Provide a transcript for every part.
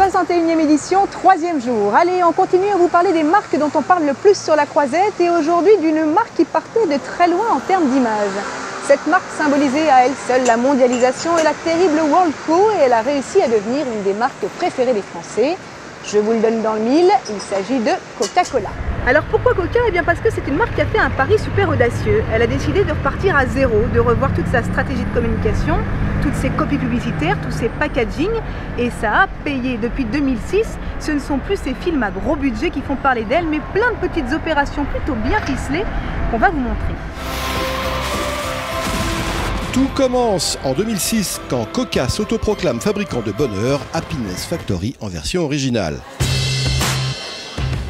61e édition, 3e jour. Allez, on continue à vous parler des marques dont on parle le plus sur la Croisette et aujourd'hui d'une marque qui partait de très loin en termes d'image. Cette marque symbolisait à elle seule la mondialisation et la terrible Whirlpool et elle a réussi à devenir une des marques préférées des Français. Je vous le donne dans le mille, il s'agit de Coca-Cola. Alors pourquoi Coca? Eh bien parce que c'est une marque qui a fait un pari super audacieux. Elle a décidé de repartir à zéro, de revoir toute sa stratégie de communication, toutes ses copies publicitaires, tous ses packaging, et ça a payé. Depuis 2006, ce ne sont plus ces films à gros budget qui font parler d'elle, mais plein de petites opérations plutôt bien ficelées qu'on va vous montrer. Tout commence en 2006 quand Coca s'autoproclame fabricant de bonheur, Happiness Factory en version originale.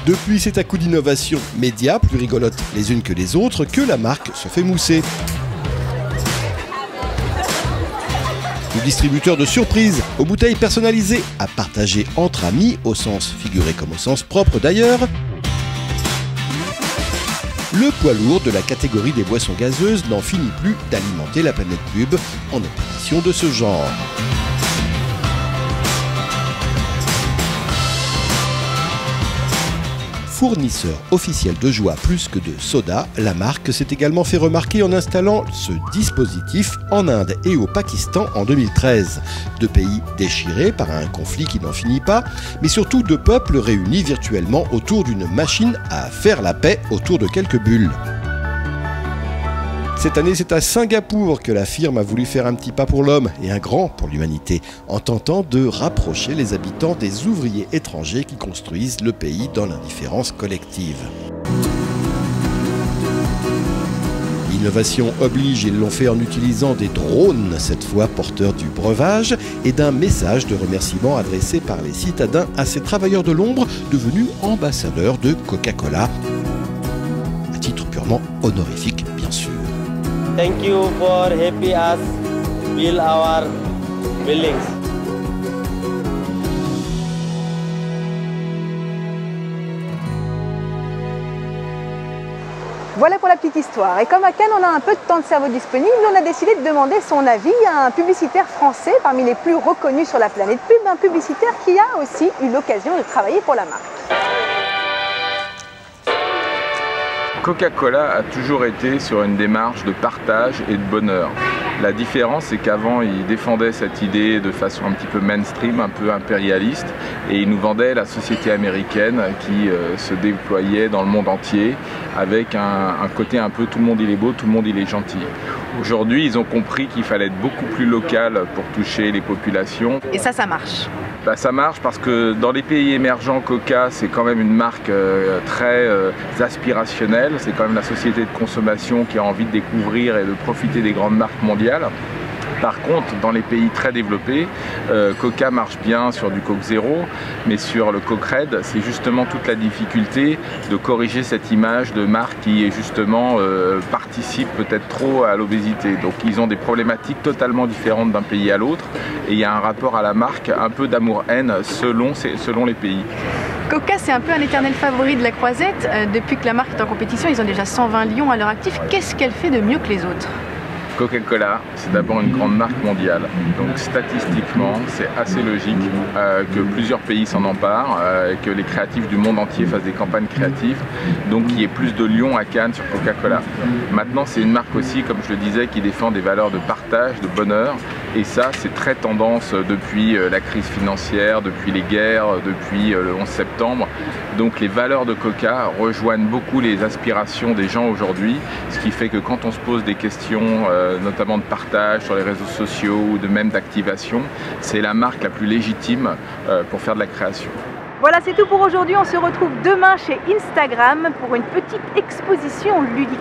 Depuis, c'est à coup d'innovation média, plus rigolotes les unes que les autres, que la marque se fait mousser. Du distributeur de surprises aux bouteilles personnalisées à partager entre amis, au sens figuré comme au sens propre d'ailleurs. Le poids lourd de la catégorie des boissons gazeuses n'en finit plus d'alimenter la planète pub en apparition de ce genre. Fournisseur officiel de joie plus que de soda, la marque s'est également fait remarquer en installant ce dispositif en Inde et au Pakistan en 2013. Deux pays déchirés par un conflit qui n'en finit pas, mais surtout deux peuples réunis virtuellement autour d'une machine à faire la paix autour de quelques bulles. Cette année, c'est à Singapour que la firme a voulu faire un petit pas pour l'homme et un grand pour l'humanité, en tentant de rapprocher les habitants des ouvriers étrangers qui construisent le pays dans l'indifférence collective. L'innovation oblige, ils l'ont fait en utilisant des drones, cette fois porteurs du breuvage, et d'un message de remerciement adressé par les citadins à ces travailleurs de l'ombre devenus ambassadeurs de Coca-Cola, à titre purement honorifique, bien sûr. Thank you for helping us build our buildings. Voilà pour la petite histoire. Et comme à Cannes, on a un peu de temps de cerveau disponible, on a décidé de demander son avis à un publicitaire français parmi les plus reconnus sur la planète pub, un publicitaire qui a aussi eu l'occasion de travailler pour la marque. Coca-Cola a toujours été sur une démarche de partage et de bonheur. La différence, c'est qu'avant, il défendait cette idée de façon un petit peu mainstream, un peu impérialiste, et il nous vendait la société américaine qui se déployait dans le monde entier avec un côté un peu tout le monde il est beau, tout le monde il est gentil. Aujourd'hui, ils ont compris qu'il fallait être beaucoup plus local pour toucher les populations. Et ça marche. Ça marche parce que dans les pays émergents, Coca, c'est quand même une marque très aspirationnelle. C'est quand même la société de consommation qui a envie de découvrir et de profiter des grandes marques mondiales. Par contre, dans les pays très développés, Coca marche bien sur du Coke Zéro, mais sur le Coke Red, c'est justement toute la difficulté de corriger cette image de marque qui justement participe peut-être trop à l'obésité. Donc ils ont des problématiques totalement différentes d'un pays à l'autre et il y a un rapport à la marque un peu d'amour-haine selon les pays. Coca, c'est un peu un éternel favori de la Croisette. Depuis que la marque est en compétition, ils ont déjà 120 lions à leur actif. Qu'est-ce qu'elle fait de mieux que les autres ? Coca-Cola, c'est d'abord une grande marque mondiale. Donc statistiquement, c'est assez logique que plusieurs pays s'en emparent, et que les créatifs du monde entier fassent des campagnes créatives. Donc il y ait plus de lions à Cannes sur Coca-Cola. Maintenant, c'est une marque aussi, comme je le disais, qui défend des valeurs de partage, de bonheur. Et ça, c'est très tendance depuis la crise financière, depuis les guerres, depuis le 11 septembre. Donc les valeurs de Coca rejoignent beaucoup les aspirations des gens aujourd'hui, ce qui fait que quand on se pose des questions, notamment de partage sur les réseaux sociaux ou de même d'activation, c'est la marque la plus légitime pour faire de la création. Voilà, c'est tout pour aujourd'hui. On se retrouve demain chez Instagram pour une petite exposition ludique.